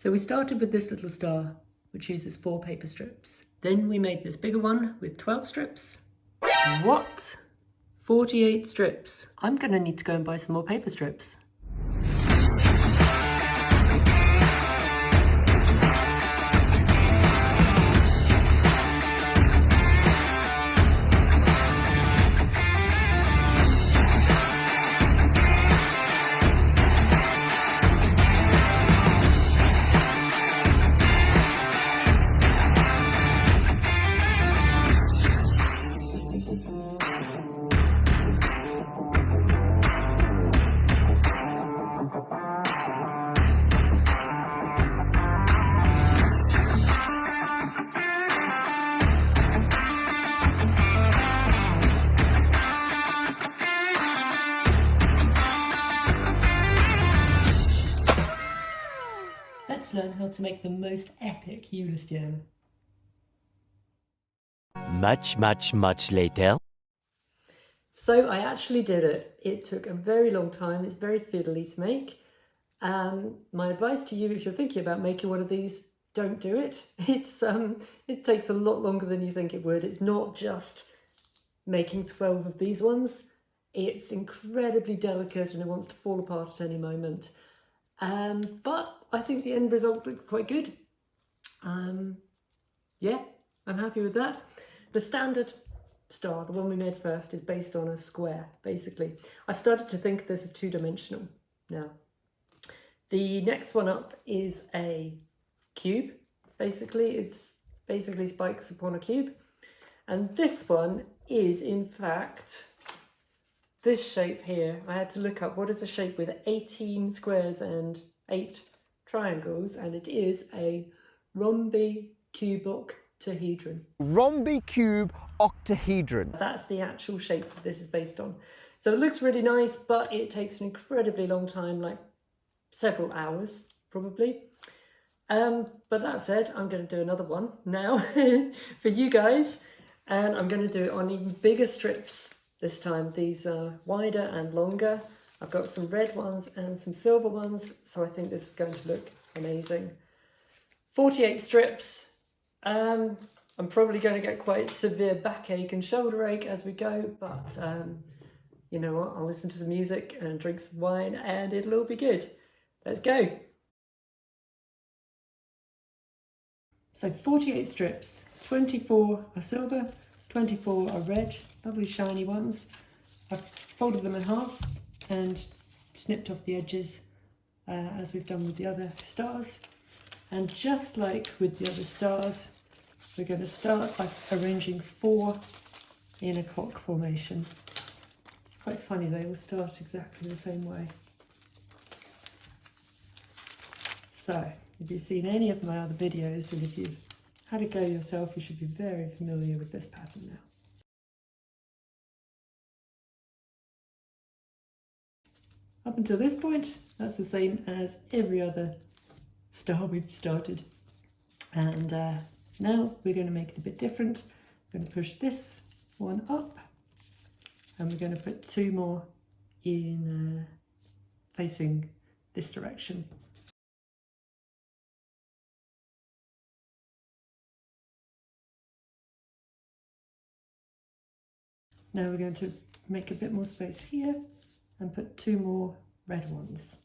So we started with this little star, which uses 4 paper strips. Then we made this bigger one with 12 strips. What? 48 strips. I'm gonna need to go and buy some more paper strips. Let's learn how to make the most epic Eulastiana. Much later. So I actually did it. It took a very long time. It's very fiddly to make. My advice to you, if you're thinking about making one of these, don't do it. It takes a lot longer than you think it would. It's not just making 12 of these ones. It's incredibly delicate and it wants to fall apart at any moment. But I think the end result looks quite good. Yeah, I'm happy with that. The standard star, the one we made first, is based on a square, basically. I've started to think this is 2-dimensional now. The next one up is a cube, basically. It's basically spikes upon a cube. And this one is, in fact, this shape here. I had to look up what is a shape with 18 squares and 8 triangles, and it is a rhombicubic octahedron. Rhombicubic octahedron. That's the actual shape that this is based on. So it looks really nice, but it takes an incredibly long time, like several hours probably. But that said, I'm going to do another one now for you guys, and I'm going to do it on even bigger strips this time. These are wider and longer. I've got some red ones and some silver ones, so I think this is going to look amazing. 48 strips. I'm probably going to get quite severe backache and shoulder ache as we go, but you know what, I'll listen to some music and drink some wine and it'll all be good. Let's go. So 48 strips, 24 are silver, 24 are red, lovely shiny ones. I've folded them in half and snipped off the edges as we've done with the other stars. And just like with the other stars, we're going to start by arranging 4 in a clock formation. Quite funny, they all start exactly the same way. So, if you've seen any of my other videos, and if you've had a go yourself, you should be very familiar with this pattern now. Up until this point, that's the same as every other star we've started. And now we're going to make it a bit different. We're going to push this one up, and we're going to put 2 more in facing this direction. Now we're going to make a bit more space here and put 2 more red ones.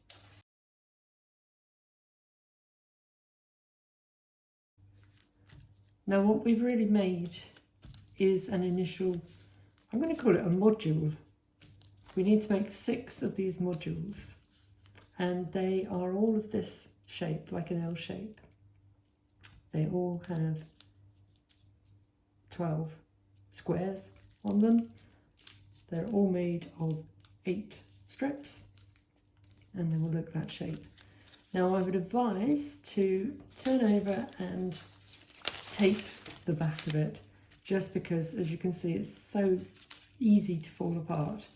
Now what we've really made is an initial, I'm going to call it a module. We need to make 6 of these modules, and they are all of this shape, like an L shape. They all have 12 squares on them. They're all made of 8 strips, and they will look that shape. Now I would advise to turn over and tape the back of it, just because, as you can see, it's so easy to fall apart,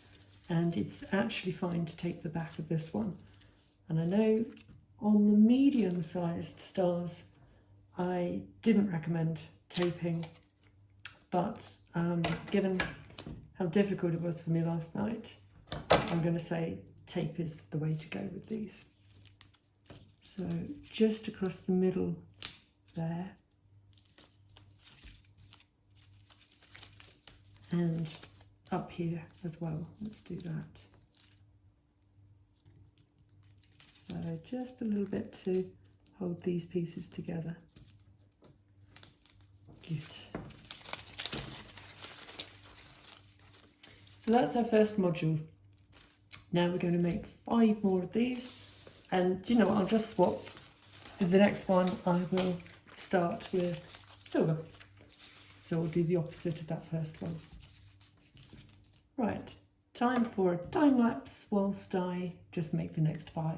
and it's actually fine to tape the back of this one. And I know on the medium-sized stars I didn't recommend taping, but given how difficult it was for me last night, I'm going to say tape is the way to go with these. So So just across the middle there. And up here as well. Let's do that. So just a little bit to hold these pieces together. Good. So that's our first module. Now we're going to make 5 more of these, and you know what, I'll just swap. In the next one I will start with silver. So we'll do the opposite of that first one. Right, time for a time lapse whilst I just make the next 5.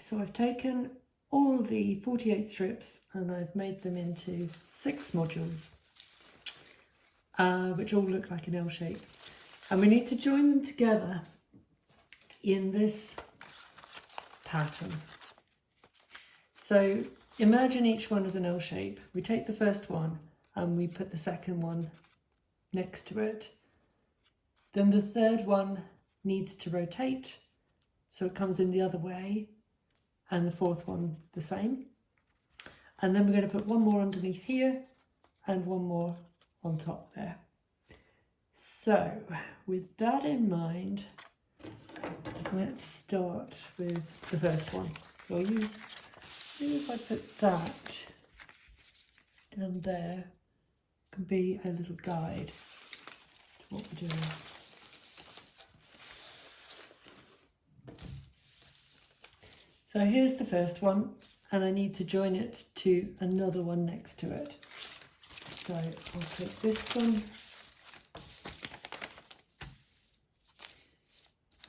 So I've taken all the 48 strips and I've made them into 6 modules, which all look like an L shape. And we need to join them together in this pattern. So imagine each one as an L shape. We take the first one and we put the second one next to it. Then the third one needs to rotate, so it comes in the other way. And the fourth one the same. And then we're going to put one more underneath here and one more on top there. So with that in mind, let's start with the first one. So I'll use, maybe if I put that down there, can be a little guide to what we're doing. So here's the first one, and I need to join it to another one next to it. So I'll take this one.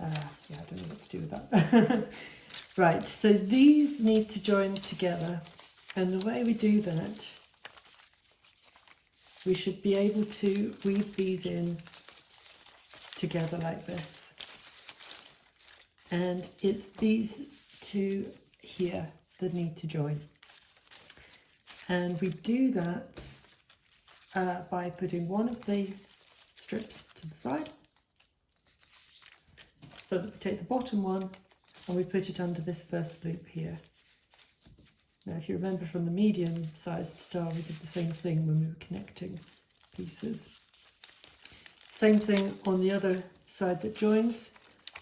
Yeah, I don't know what to do with that. Right, so these need to join together, and the way we do that, we should be able to weave these in together like this. And it's these two here that need to join, and we do that by putting one of the strips to the side, so that we take the bottom one and we put it under this first loop here. Now if you remember from the medium sized star, we did the same thing when we were connecting pieces. Same thing on the other side that joins,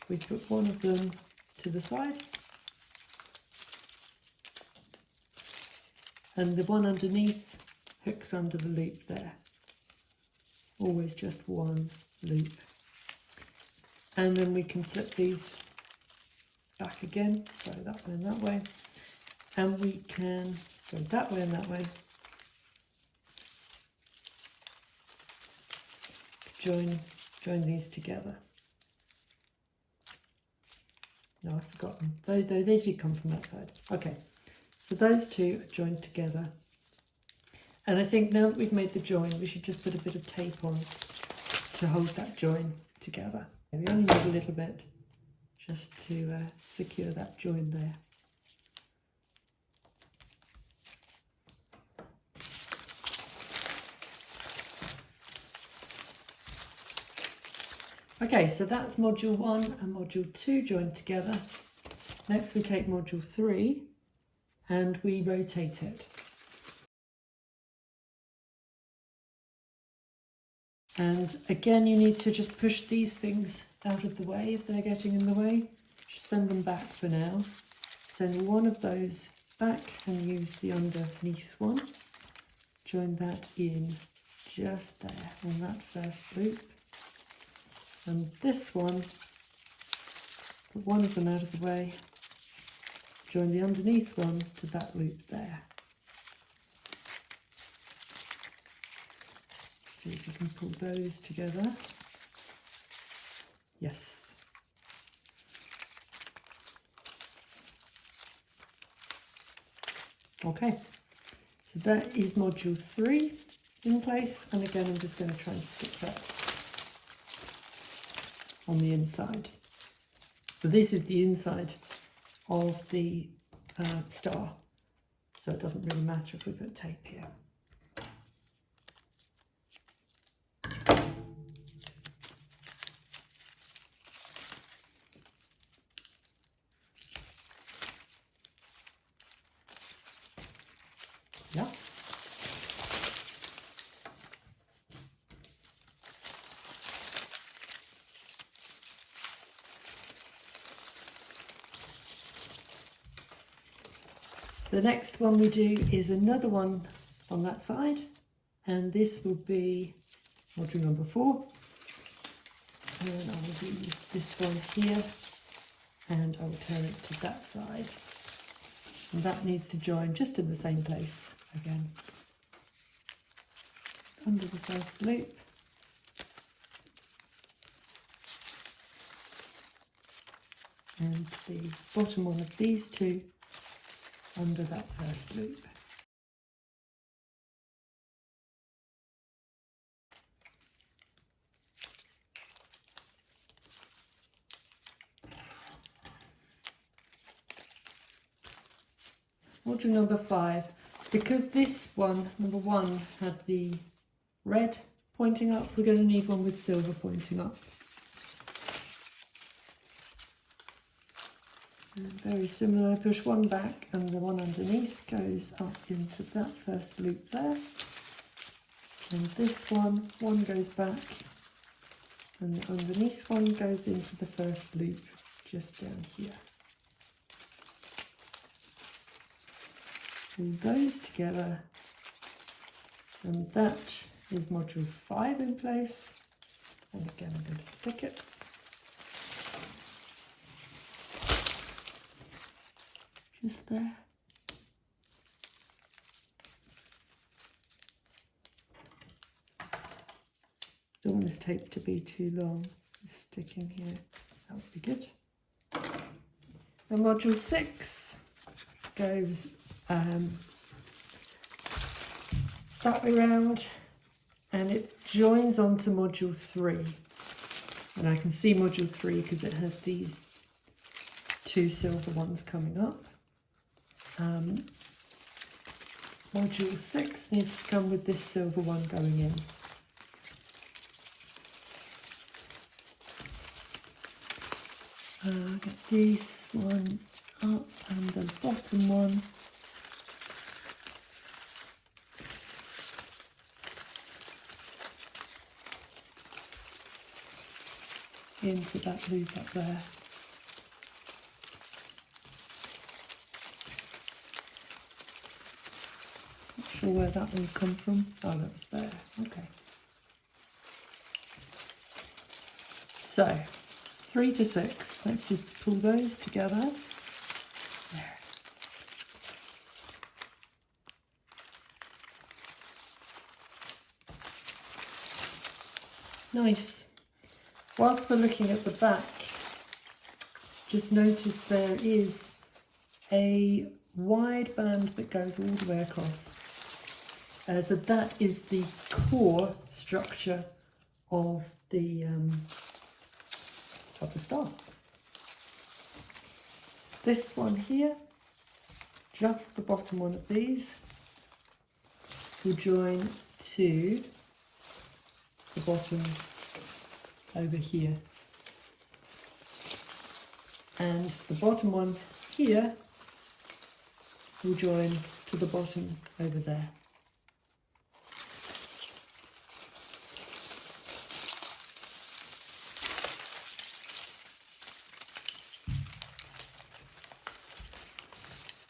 we put one of them to the side, and the one underneath hooks under the loop there. Always just one loop. And then we can flip these back again, so that way and that way. And we can go that way and that way. Join these together. No, I've forgotten. They did come from that side. Okay. So those two are joined together. And I think now that we've made the join, we should just put a bit of tape on to hold that join together. We only need a little bit just to secure that join there. Okay, so that's module 1 and module 2 joined together. Next we take module 3 and we rotate it. And again, you need to just push these things out of the way if they're getting in the way. Just send them back for now. Send one of those back and use the underneath one. Join that in just there on that first loop. And this one, put one of them out of the way. Join the underneath one to that loop there. See if you can pull those together. Yes. Okay, so that is module 3 in place, and again I'm just going to try and stick that on the inside. So this is the inside of the star, so it doesn't really matter if we put tape here. Yeah. The next one we do is another one on that side, and this will be module number 4. And I will use this one here, and I will turn it to that side. And that needs to join just in the same place again. Under the first loop. And the bottom one of these two under that first loop. Module number 5, because this one, number 1, had the red pointing up, we're going to need one with silver pointing up. And very similar, I push one back and the one underneath goes up into that first loop there. And this one goes back and the underneath one goes into the first loop just down here. Pull those together, and that is module 5 in place. And again, I'm going to stick it. Just there. Don't want this tape to be too long. Just sticking here, that would be good. And module 6 goes that way round, and it joins onto module 3. And I can see module 3 because it has these 2 silver ones coming up. Module 6 needs to come with this silver one going in. Get this one up and the bottom one into that loop up there. Not sure where that will come from. Oh, that was there. Okay. So 3 to 6. Let's just pull those together. There. Nice. Whilst we're looking at the back, just notice there is a wide band that goes all the way across. So that is the core structure of the star. This one here, just the bottom one of these, will join to the bottom over here, and the bottom one here will join to the bottom over there.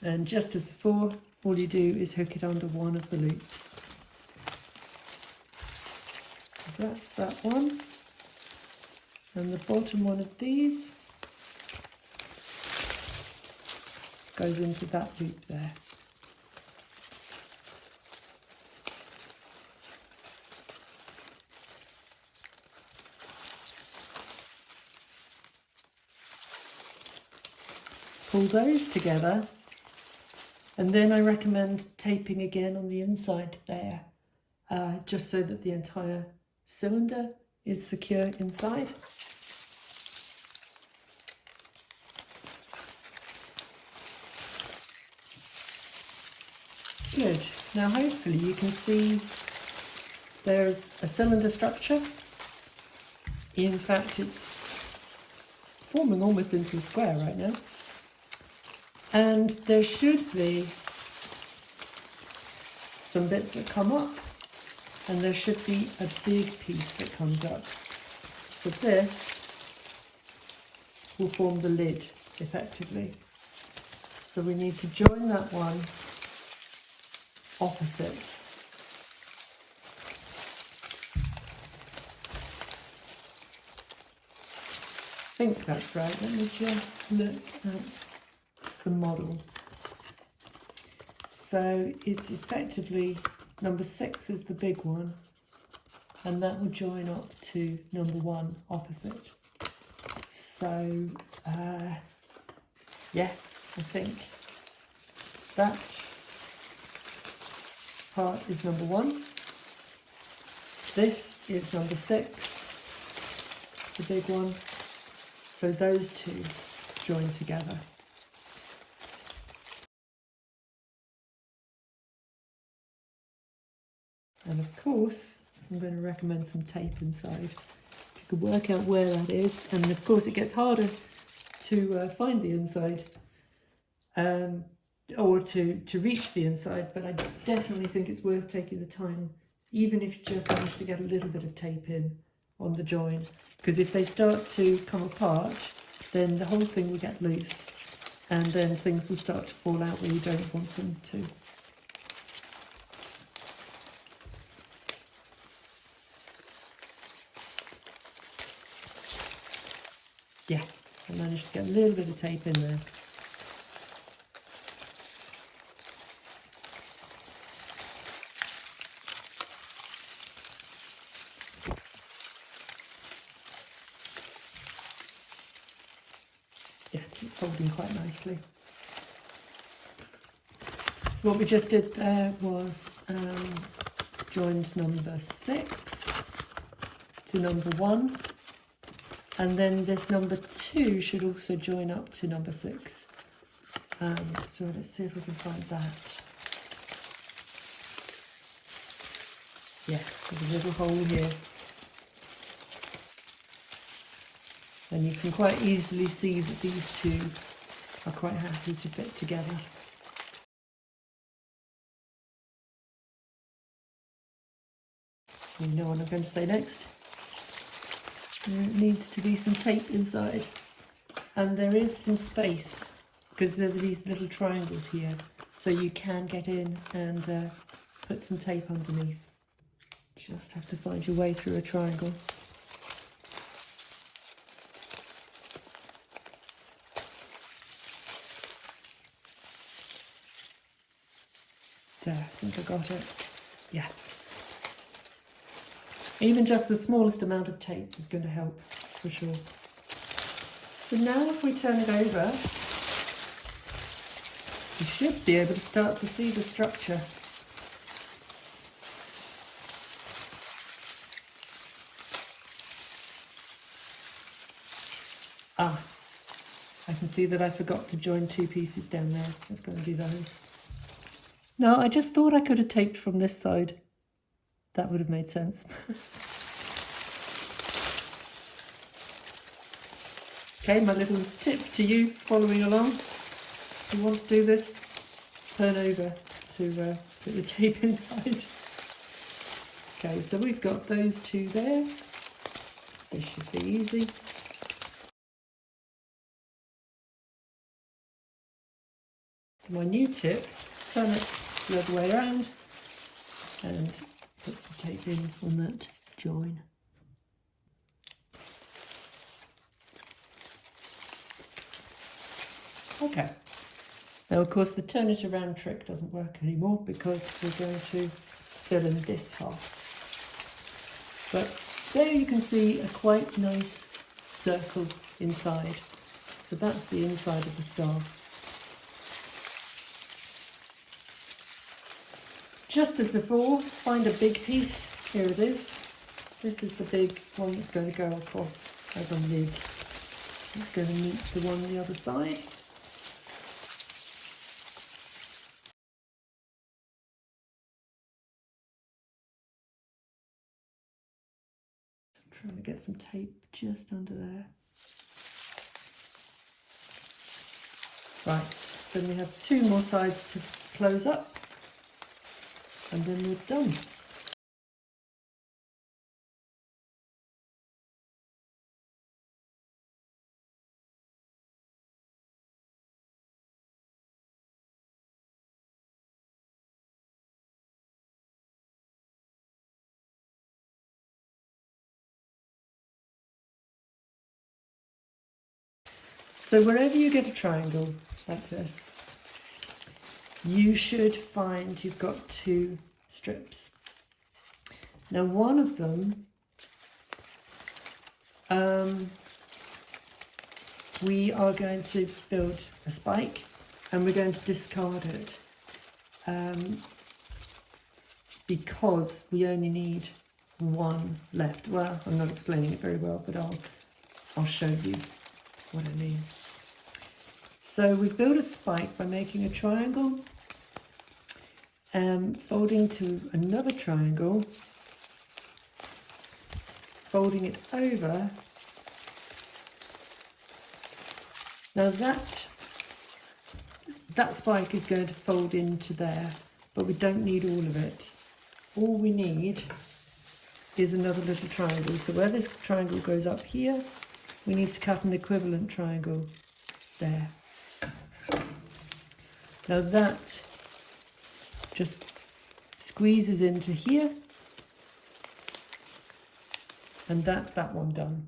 And just as before, all you do is hook it under one of the loops. So that's that one. And the bottom one of these goes into that loop there. pull those together, and then I recommend taping again on the inside there, just so that the entire cylinder is secure inside. Good. Now hopefully you can see there's a cylinder structure. In fact, it's forming almost into a square right now. And there should be some bits that come up, and there should be a big piece that comes up. So this will form the lid effectively. So we need to join that one opposite. I think that's right. Let me just look at the model. So it's effectively number 6 is the big one, and that will join up to number 1 opposite. So yeah, I think that part is number 1. This is number 6, the big one. So those two join together. And of course, I'm going to recommend some tape inside. If you could work out where that is, and of course it gets harder to find the inside, or to reach the inside, but I definitely think it's worth taking the time, even if you just manage to get a little bit of tape in on the join, because if they start to come apart, then the whole thing will get loose, and then things will start to fall out where you don't want them to. Yeah, I managed to get a little bit of tape in there. Yeah, it's holding quite nicely. So what we just did there was joined number 6 to number 1, and then this number 2 should also join up to number 6. So let's see if we can find that. Yeah, there's a little hole here. And you can quite easily see that these two are quite happy to fit together. You know what I'm going to say next? There needs to be some tape inside. And there is some space, because there's these little triangles here. So you can get in and put some tape underneath. Just have to find your way through a triangle. There, I think I got it. Yeah. Even just the smallest amount of tape is going to help, for sure. So now if we turn it over, you should be able to start to see the structure. Ah, I can see that I forgot to join 2 pieces down there. Let's go and do those. No, I just thought I could have taped from this side. That would have made sense. Okay, my little tip to you following along. If you want to do this, turn over to put the tape inside. Okay, so we've got those 2 there. This should be easy. So my new tip, turn it the other way around and put some tape in on that join. Okay. Now of course the turn it around trick doesn't work anymore because we're going to fill in this half. But there you can see a quite nice circle inside. So that's the inside of the star. just as before, find a big piece. Here it is. This is the big one that's going to go across as a lid. It's going to meet the one on the other side. Trying to get some tape just under there. Right, then we have 2 more sides to close up, and then we're done. So wherever you get a triangle like this, you should find you've got 2 strips. Now one of them, we are going to build a spike and we're going to discard it because we only need 1 left. Well, I'm not explaining it very well, but I'll show you what I mean. So we've built a spike by making a triangle, folding to another triangle, folding it over. Now that spike is going to fold into there, but we don't need all of it. All we need is another little triangle. So where this triangle goes up here, we need to cut an equivalent triangle there. Now that just squeezes into here, and that's that one done.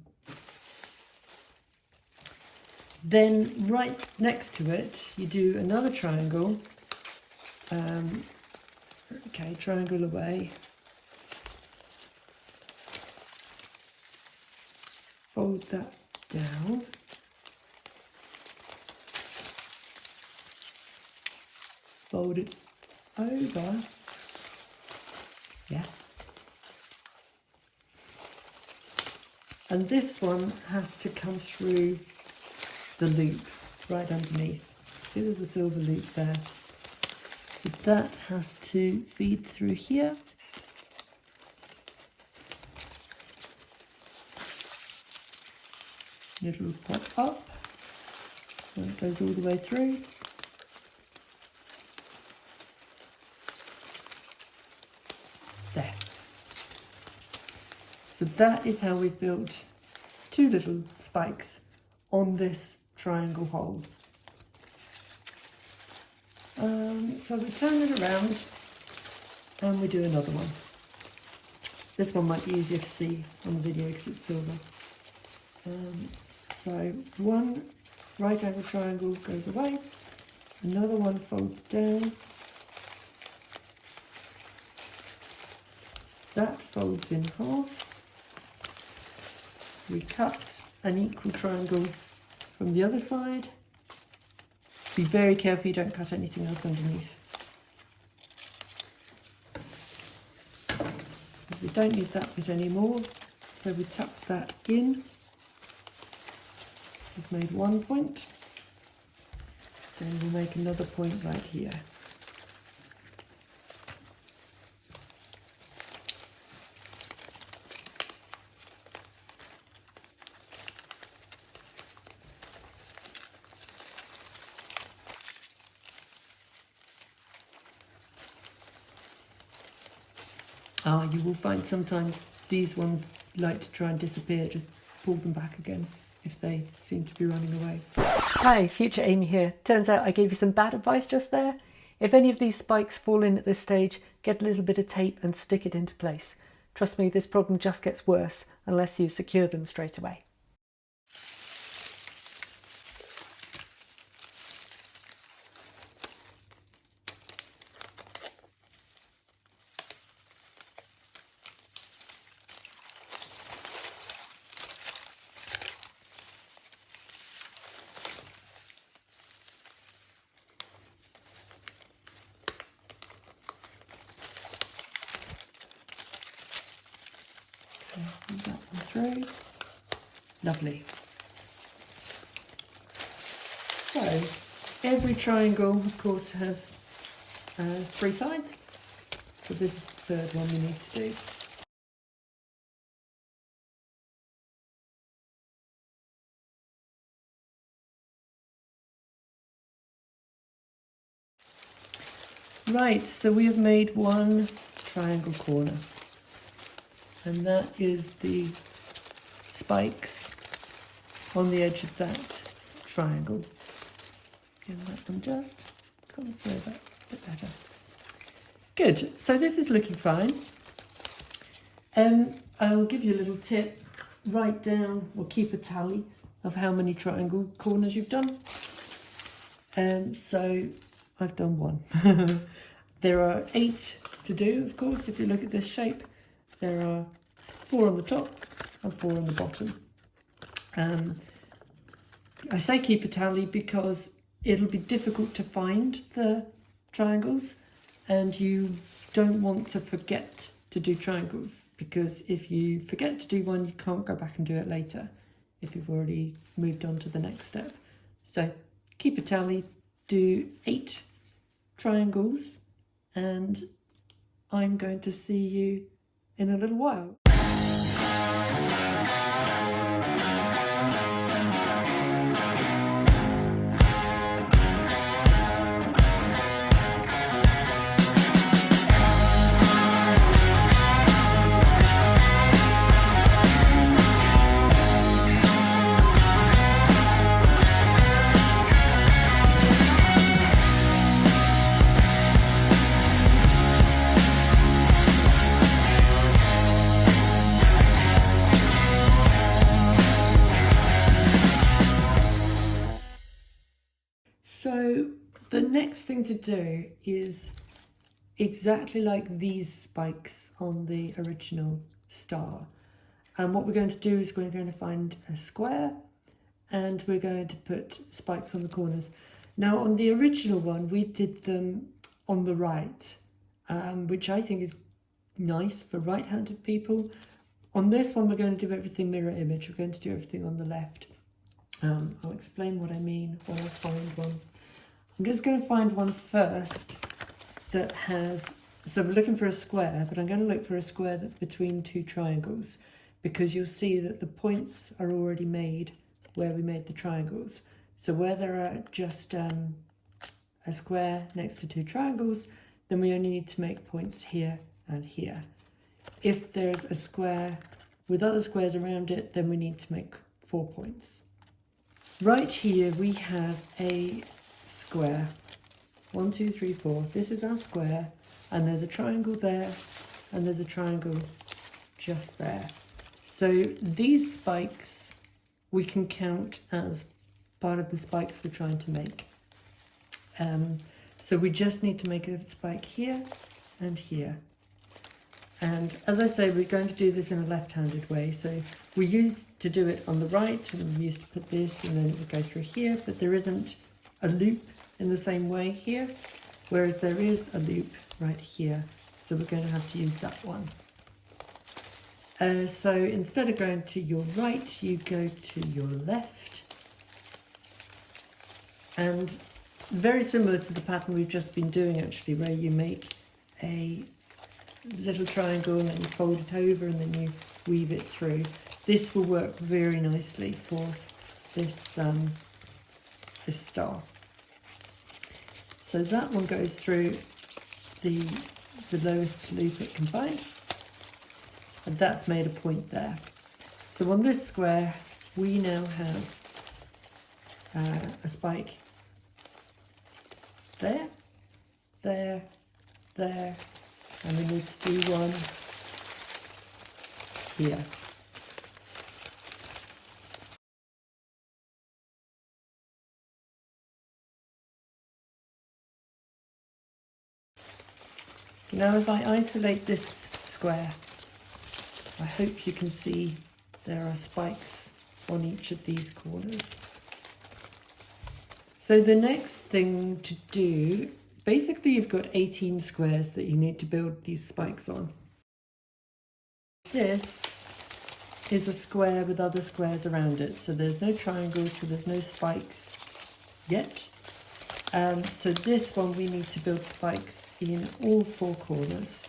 Then right next to it, you do another triangle. Okay, triangle away. Fold that down. Fold it over. Yeah. And this one has to come through the loop right underneath. See, there's a silver loop there. So that has to feed through here. It'll pop up. And it goes all the way through. There. So that is how we've built 2 little spikes on this triangle hole. So we turn it around and we do another one. This one might be easier to see on the video because it's silver. So one right angle triangle goes away, another one folds down, that folds in half. We cut an equal triangle from the other side. Be very careful you don't cut anything else underneath. We don't need that bit anymore, so we tuck that in. Just made 1 point. Then we'll make another point right here. You will find sometimes these ones like to try and disappear. Just pull them back again if they seem to be running away. Hi, future Amy here. Turns out I gave you some bad advice just there. If any of these spikes fall in at this stage, get a little bit of tape and stick it into place. Trust me, this problem just gets worse unless you secure them straight away. go. Lovely. So every triangle, of course, has 3 sides. So this is the third one we need to do. Right, so we have made one triangle corner, and that is the spikes on the edge of that triangle. And let them just come through that a bit better. Good, so this is looking fine. I'll give you a little tip. Write down or keep a tally of how many triangle corners you've done. So I've done 1. There are 8 to do, of course, if you look at this shape. There are 4 on the top and 4 on the bottom. I say keep a tally because it'll be difficult to find the triangles, and you don't want to forget to do triangles, because if you forget to do one, you can't go back and do it later if you've already moved on to the next step. So keep a tally, do 8 triangles, and I'm going to see you in a little while. So the next thing to do is exactly like these spikes on the original star. And what we're going to do is we're going to find a square, and we're going to put spikes on the corners. Now on the original one, we did them on the right, which I think is nice for right-handed people. On this one, we're going to do everything mirror image. We're going to do everything on the left. I'll explain what I mean when I find one. I'm just going to find one first that has, so we're looking for a square, but I'm going to look for a square that's between 2 triangles, because you'll see that the points are already made where we made the triangles. So where there are just a square next to 2 triangles, then we only need to make points here and here. If there's a square with other squares around it, then we need to make 4 points. Right here we have a square. 1, 2, 3, 4. This is our square, and there's a triangle there, and there's a triangle just there. So these spikes we can count as part of the spikes we're trying to make. So we just need to make a spike here and here. And as I say, we're going to do this in a left-handed way. So we used to do it on the right, and we used to put this, and then it would go through here, but there isn't a loop in the same way here, whereas there is a loop right here. So we're going to have to use that one. So instead of going to your right, you go to your left. And very similar to the pattern we've just been doing, actually, where you make a little triangle and then you fold it over and then you weave it through. This will work very nicely for this, this star. So that one goes through the lowest loop it can find, and that's made a point there. So on this square we now have a spike there, there, there, and we need to do one here. Now if I isolate this square, I hope you can see there are spikes on each of these corners. So the next thing to do, basically you've got 18 squares that you need to build these spikes on. This is a square with other squares around it. So there's no triangles, so there's no spikes yet. So this one we need to build spikes in all 4 corners.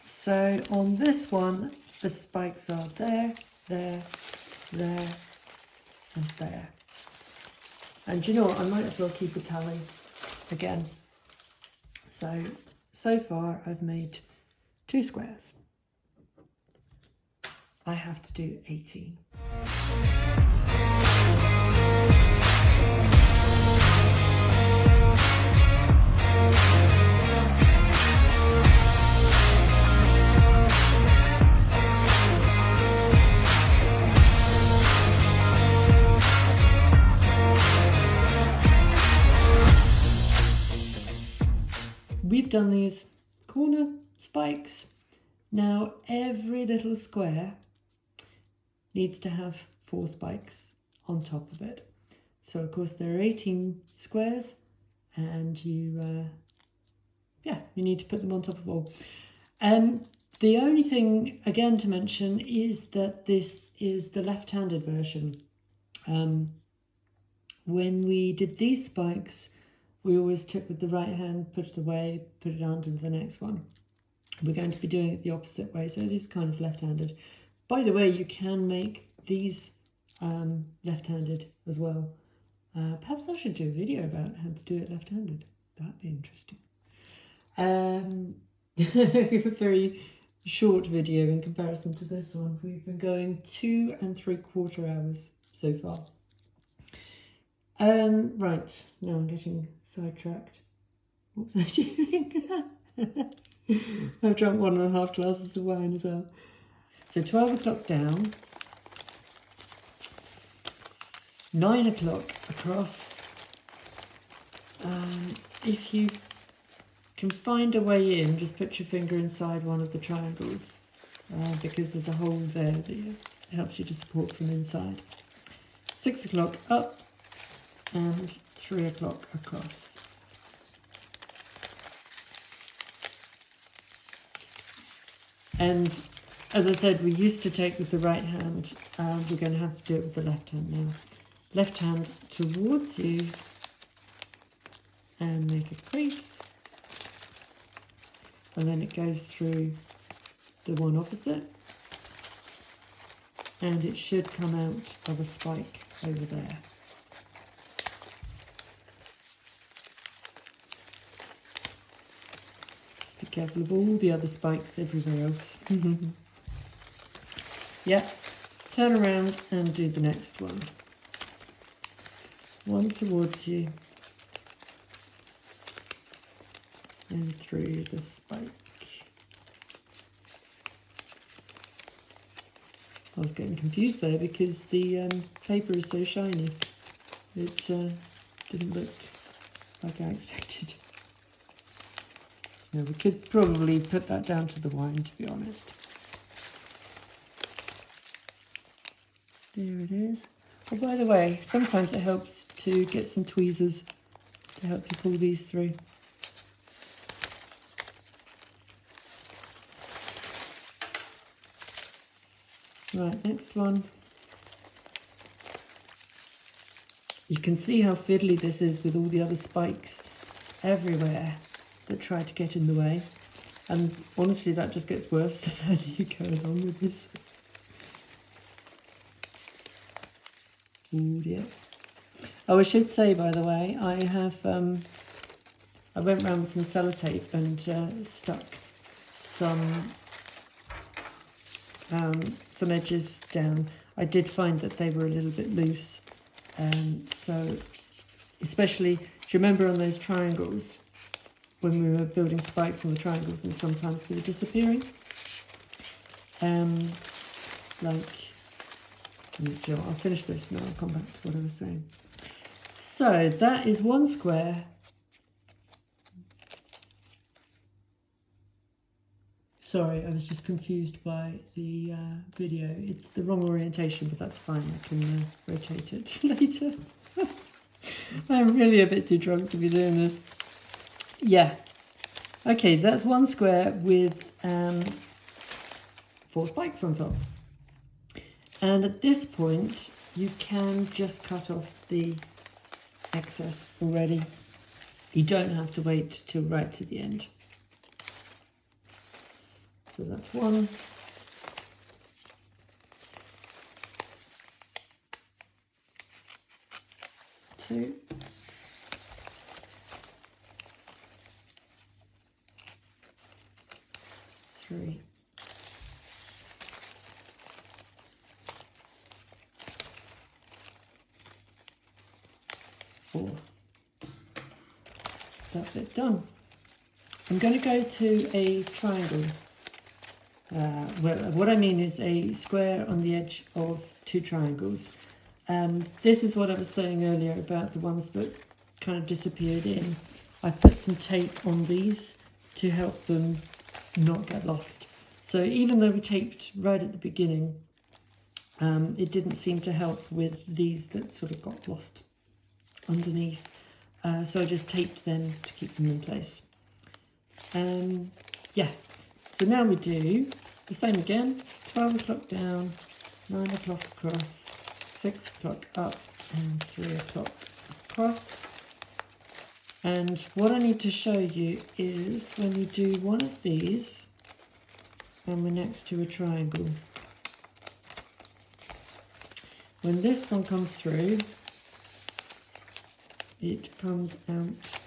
So on this one, the spikes are there, there, there, and there. And you know what, I might as well keep a tally again. So far I've made 2 squares. I have to do 18. We've done these corner spikes. Now every little square needs to have 4 spikes on top of it. So of course there are 18 squares, and you need to put them on top of all. The only thing again to mention is that this is the left-handed version. When we did these spikes, we always took with the right hand, put it away, put it onto the next one. We're going to be doing it the opposite way, so it is kind of left-handed. By the way, you can make these left-handed as well. Perhaps I should do a video about how to do it left-handed. That'd be interesting. A very short video in comparison to this one. We've been going 2 3/4 hours so far. Right, now I'm getting sidetracked. What was I doing? I've drunk 1.5 glasses of wine as well. So 12 o'clock down, 9 o'clock across. If you can find a way in, just put your finger inside one of the triangles, because there's a hole there that helps you to support from inside. 6 o'clock up and 3 o'clock across. And as I said, we used to take with the right hand. We're going to have to do it with the left hand now. Left hand towards you and make a crease. And then it goes through the one opposite. And it should come out of a spike over there. Just be careful of all the other spikes everywhere else. Yeah, turn around and do the next one. One towards you. And through the spike. I was getting confused there because the paper is so shiny. It didn't look like I expected. No, we could probably put that down to the wine, to be honest. There it is. Oh, by the way, sometimes it helps to get some tweezers to help you pull these through. Right, next one. You can see how fiddly this is with all the other spikes everywhere that try to get in the way. And honestly, that just gets worse the further you go along with this. Oh dear. Oh, I should say, by the way, I have, I went round with some sellotape and stuck some edges down. I did find that they were a little bit loose, so especially, do you remember on those triangles when we were building spikes on the triangles and sometimes they were disappearing? I'll finish this and then I'll come back to what I was saying. So that is one square. Sorry, I was just confused by the video. It's the wrong orientation, but that's fine. I can rotate it later. I'm really a bit too drunk to be doing this. Yeah. Okay, that's one square with 4 spikes on top. And at this point, you can just cut off the excess already. You don't have to wait till right to the end. So that's 1. 2. 3. 4. That's it done. I'm going to go to a triangle. What I mean is a square on the edge of 2 triangles. This is what I was saying earlier about the ones that kind of disappeared in. I've put some tape on these to help them not get lost. So even though we taped right at the beginning, it didn't seem to help with these that sort of got lost underneath. So I just taped them to keep them in place. Yeah, so now we do the same again. 12 o'clock down, 9 o'clock across, 6 o'clock up, and 3 o'clock across. And what I need to show you is when we do one of these and we're next to a triangle. When this one comes through, it comes out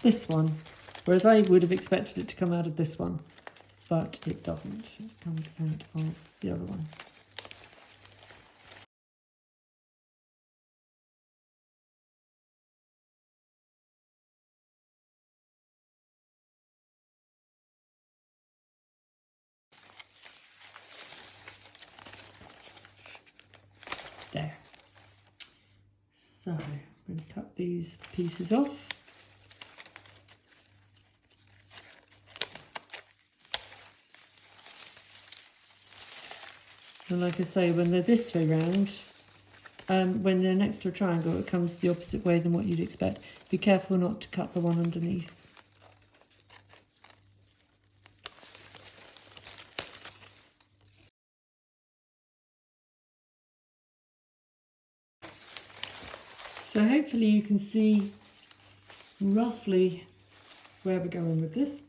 this one, whereas I would have expected it to come out of this one, but it doesn't. It comes out of the other one. There. So I'm going to cut these pieces off. And like I say, when they're this way round, when they're next to a triangle, it comes the opposite way than what you'd expect. Be careful not to cut the one underneath. So hopefully you can see roughly where we're going with this.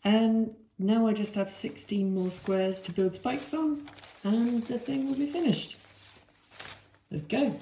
And now I just have 16 more squares to build spikes on, and the thing will be finished. Let's go.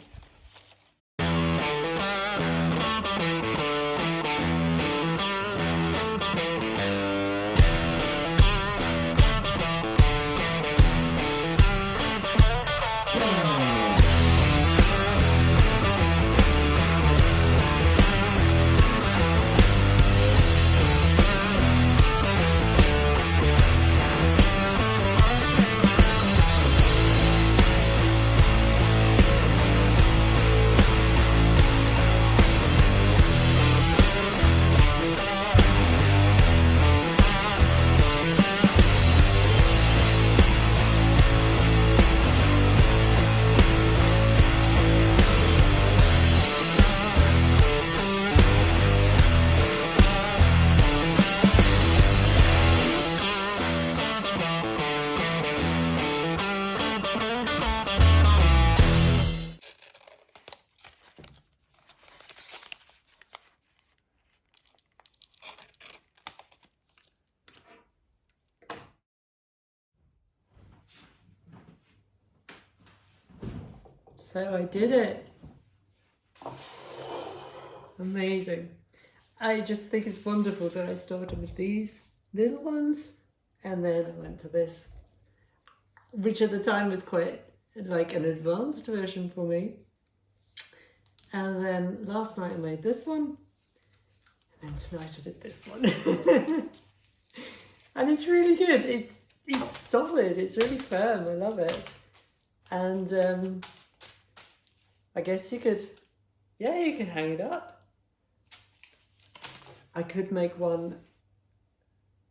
So I did it. Amazing. I just think it's wonderful that I started with these little ones and then I went to this, which at the time was quite like an advanced version for me. And then last night I made this one, and then tonight I did this one. And it's really good. It's solid, it's really firm, I love it. And I guess you could, yeah, you could hang it up. I could make one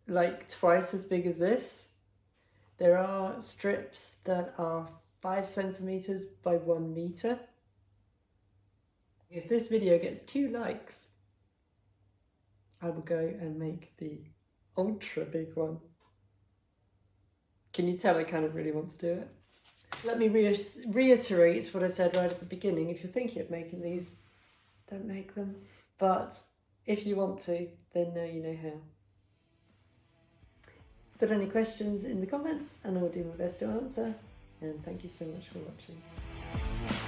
like twice as big as this. There are strips that are 5 centimeters by 1 meter. If this video gets 2 likes, I will go and make the ultra big one. Can you tell I kind of really want to do it? Let me reiterate what I said right at the beginning. If you're thinking of making these, don't make them. But if you want to, then now you know how. Put any questions in the comments and I will do my best to answer. And thank you so much for watching.